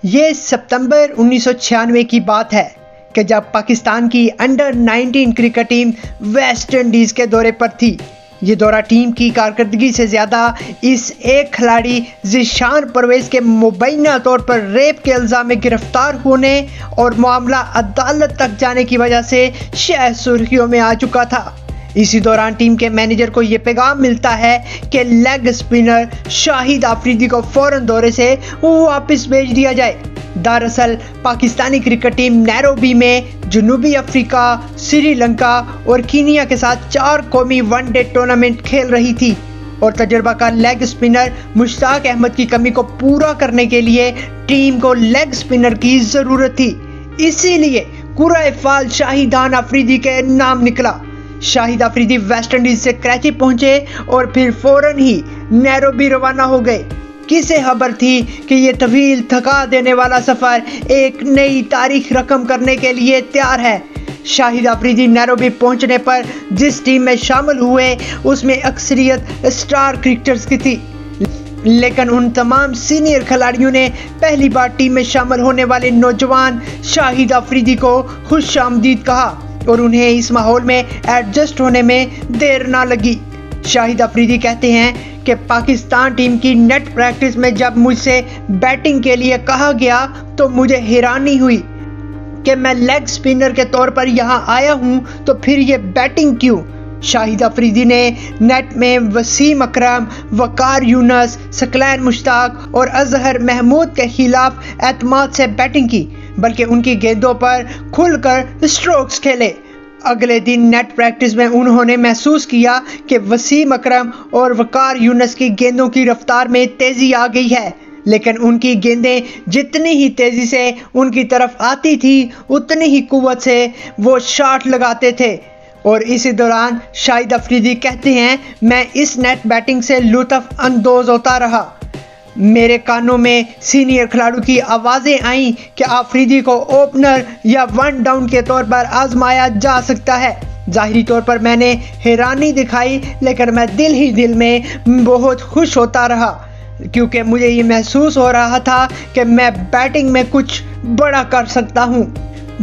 یہ ستمبر 1996 کی بات ہے کہ جب پاکستان کی under 19 cricket team West Indies کے دورے پر تھی۔ یہ دورہ ٹیم کی کارکردگی سے زیادہ اس ایک کھلاڑی ذیشان پرویز کے مبینہ طور پر ریپ کے الزام میں گرفتار ہونے اور معاملہ عدالت تک جانے کی وجہ سے شہ سرخیوں میں آ چکا تھا۔ اسی دوران ٹیم کے مینیجر کو یہ پیغام ملتا ہے کہ لیگ اسپنر شاہد آفریدی کو فوراً دورے سے واپس بھیج دیا جائے۔ دراصل پاکستانی کرکٹ ٹیم نیروبی میں جنوبی افریقہ، سری لنکا اور کینیا کے ساتھ 4 قومی ون ڈے ٹورنامنٹ کھیل رہی تھی اور تجربہ کار لیگ اسپنر مشتاق احمد کی کمی کو پورا کرنے کے لیے ٹیم کو لیگ اسپنر کی ضرورت تھی۔ اسی لیے قرعہ فال شاہدان آفریدی کے نام نکلا۔ شاہد آفریدی ویسٹ انڈیز سے کراچی پہنچے اور پھر فوراً ہی نیروبی روانہ ہو گئے۔ کسے خبر تھی کہ یہ طویل تھکا دینے والا سفر ایک نئی تاریخ رقم کرنے کے لیے تیار ہے۔ شاہد آفریدی نیروبی پہنچنے پر جس ٹیم میں شامل ہوئے اس میں اکثریت اسٹار کرکٹرز کی تھی، لیکن ان تمام سینئر کھلاڑیوں نے پہلی بار ٹیم میں شامل ہونے والے نوجوان شاہد آفریدی کو خوش آمدید کہا اور انہیں اس ماحول میں ایڈجسٹ ہونے میں دیر نہ لگی۔ شاہد آفریدی کہتے ہیں کہ پاکستان ٹیم کی نیٹ پریکٹس میں جب مجھ سے بیٹنگ کے لیے کہا گیا تو مجھے حیرانی ہوئی کہ میں لیگ اسپنر کے طور پر یہاں آیا ہوں تو پھر یہ بیٹنگ کیوں؟ شاہد آفریدی نے نیٹ میں وسیم اکرم، وقار یونس، ثقلین مشتاق اور اظہر محمود کے خلاف اعتماد سے بیٹنگ کی، بلکہ ان کی گیندوں پر کھل کر اسٹروکس کھیلے۔ اگلے دن نیٹ پریکٹس میں انہوں نے محسوس کیا کہ وسیم اکرم اور وقار یونس کی گیندوں کی رفتار میں تیزی آ گئی ہے، لیکن ان کی گیندیں جتنی ہی تیزی سے ان کی طرف آتی تھی اتنی ہی قوت سے وہ شاٹ لگاتے تھے۔ اور اسی دوران شاہد آفریدی کہتے ہیں میں اس نیٹ بیٹنگ سے لطف اندوز ہوتا رہا۔ میرے کانوں میں سینئر کھلاڑیوں کی آوازیں آئیں کہ آفریدی کو اوپنر یا ون ڈاؤن کے طور پر آزمایا جا سکتا ہے۔ ظاہری طور پر میں نے حیرانی دکھائی، لیکن میں دل ہی دل میں بہت خوش ہوتا رہا کیونکہ مجھے یہ محسوس ہو رہا تھا کہ میں بیٹنگ میں کچھ بڑا کر سکتا ہوں۔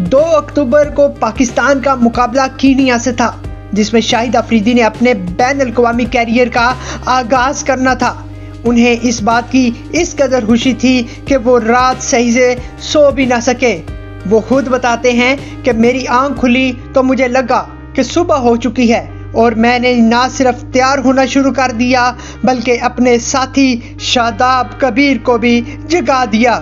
2 اکتوبر کو پاکستان کا مقابلہ کینیا سے تھا، جس میں شاہد آفریدی نے اپنے بین الاقوامی کیریئر کا آغاز کرنا تھا۔ انہیں اس بات کی اس قدر خوشی تھی کہ وہ رات صحیح سے سو بھی نہ سکے۔ وہ خود بتاتے ہیں کہ میری آنکھ کھلی تو مجھے لگا کہ صبح ہو چکی ہے اور میں نے نہ صرف تیار ہونا شروع کر دیا بلکہ اپنے ساتھی شاداب کبیر کو بھی جگا دیا۔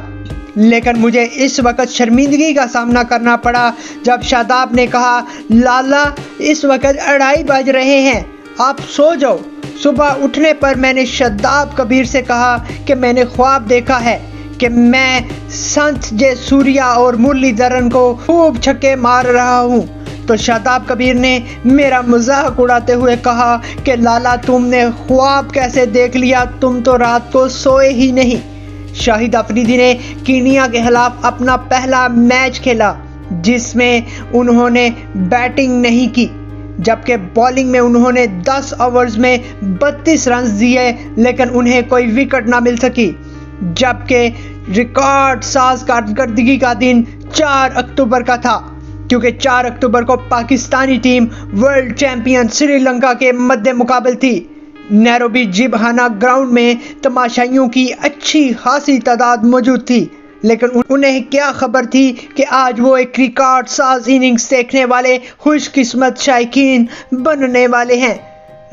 لیکن مجھے اس وقت شرمندگی کا سامنا کرنا پڑا جب شاداب نے کہا لالا اس وقت 2:30 بج رہے ہیں، آپ سو جاؤ۔ صبح اٹھنے پر میں نے شاداب کبیر سے کہا کہ میں نے خواب دیکھا ہے کہ میں سنت جے سوریا اور مرلی دھرن کو خوب چھکے مار رہا ہوں۔ تو شاداب کبیر نے میرا مذاق اڑاتے ہوئے کہا کہ لالا تم نے خواب کیسے دیکھ لیا، تم تو رات کو سوئے ہی نہیں۔ شاہد آفریدی نے کینیا کے خلاف اپنا پہلا میچ کھیلا جس میں انہوں نے بیٹنگ نہیں کی، جبکہ بالنگ میں انہوں نے 10 اوورز میں 32 رنز دیے، لیکن انہیں کوئی وکٹ نہ مل سکی۔ جبکہ ریکارڈ ساز کارکردگی کا دن 4 اکتوبر کا تھا، کیونکہ 4 اکتوبر کو Pakistani team world champion Sri Lanka کے مد مقابل تھی۔ نیروبی جیبہانا گراؤنڈ میں تماشائیوں کی اچھی خاصی تعداد موجود تھی، لیکن انہیں کیا خبر تھی کہ آج وہ ایک ریکارڈ ساز اننگز دیکھنے والے خوش قسمت شائقین بننے والے ہیں۔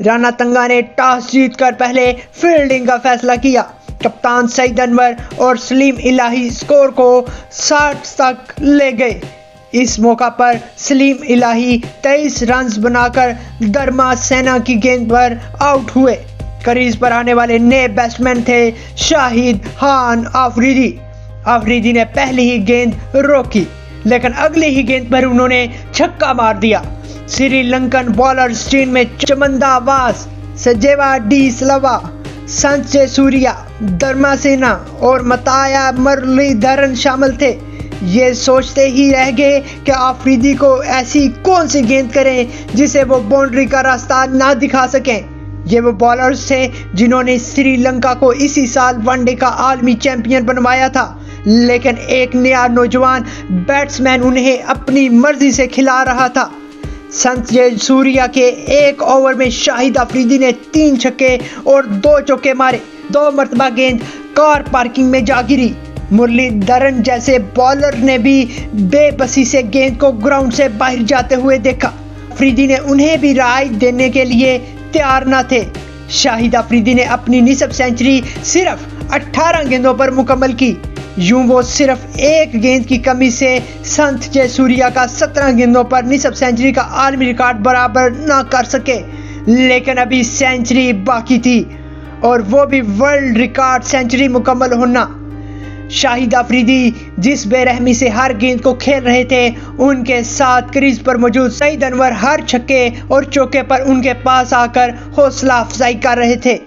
رانا تنگا نے ٹاس جیت کر پہلے فیلڈنگ کا فیصلہ کیا۔ کپتان سعید انور اور سلیم الہی سکور کو 60 تک لے گئے۔ اس موقع پر سلیم الہی 23 رنز بنا کر درما سینا کی گیند پر آؤٹ ہوئے۔ کریز پر آنے والے نئے بیٹسمین تھے شاہد خان آفریدی۔ آفریدی نے پہلی ہی گیند روکی، لیکن اگلی ہی گیند پر انہوں نے چھکا مار دیا۔ سری لنکن بالرز ٹیم میں چمندا واس، سجیوا ڈی سلوا، سنت جے سوریا، درما سینا اور متایا مرلی دھرن شامل تھے۔ یہ سوچتے ہی رہ گئے کہ آفریدی کو ایسی کون سی گیند کریں جسے وہ باؤنڈری کا راستہ نہ دکھا سکیں۔ یہ وہ بالرز تھے جنہوں نے سری لنکا کو اسی سال ون ڈے کا عالمی چیمپئن بنوایا تھا، لیکن ایک نیا نوجوان بیٹسمین انہیں اپنی مرضی سے کھلا رہا تھا۔ سنجے سوریا کے ایک اوور میں شاہد افریدی نے 3 چھکے اور 2 چوکے مارے۔ 2 مرتبہ گیند کار پارکنگ میں جا گری۔ مرلی دھرن جیسے بالر نے بھی بے بسی سے گیند کو گراؤنڈ سے باہر جاتے ہوئے دیکھا۔ افریدی نے انہیں بھی رہائی دینے کے لیے تیار نہ تھے۔ شاہد افریدی نے اپنی نصف سینچری صرف 18 گیندوں پر مکمل کی۔ یوں وہ صرف 1 گیند کی کمی سے سنجے سوریا کا 17 گیندوں پر نصف سینچری کا عالمی ریکارڈ برابر نہ کر سکے، لیکن ابھی سینچری باقی تھی اور وہ بھی ورلڈ ریکارڈ سینچری مکمل ہونا۔ شاہد افریدی جس بے رحمی سے ہر گیند کو کھیل رہے تھے، ان کے ساتھ کریز پر موجود سعید انور ہر چھکے اور چوکے پر ان کے پاس آ کر حوصلہ افزائی کر رہے تھے۔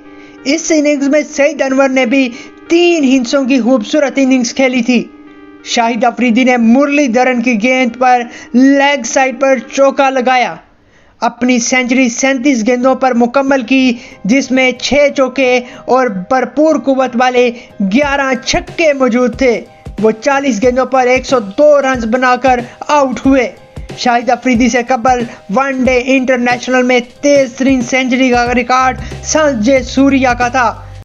اس اننگز میں سعید انور نے بھی 3 ہندسوں کی خوبصورت اننگز کھیلی تھی۔ شاہد افریدی نے مرلی دھرن کی گیند پر لیگ سائڈ پر چوکا لگایا، اپنی سینچری 37 گیندوں پر مکمل کی، جس میں 6 چوکے اور بھرپور قوت والے 11 چھکے موجود تھے۔ وہ 40 گیندوں پر 102 رنز بنا کر آؤٹ ہوئے۔ شاہد افریدی سے قبل ون ڈے انٹرنیشنل میں تیز ترین سینچری کا ریکارڈ سنجے سوریا کا تھا۔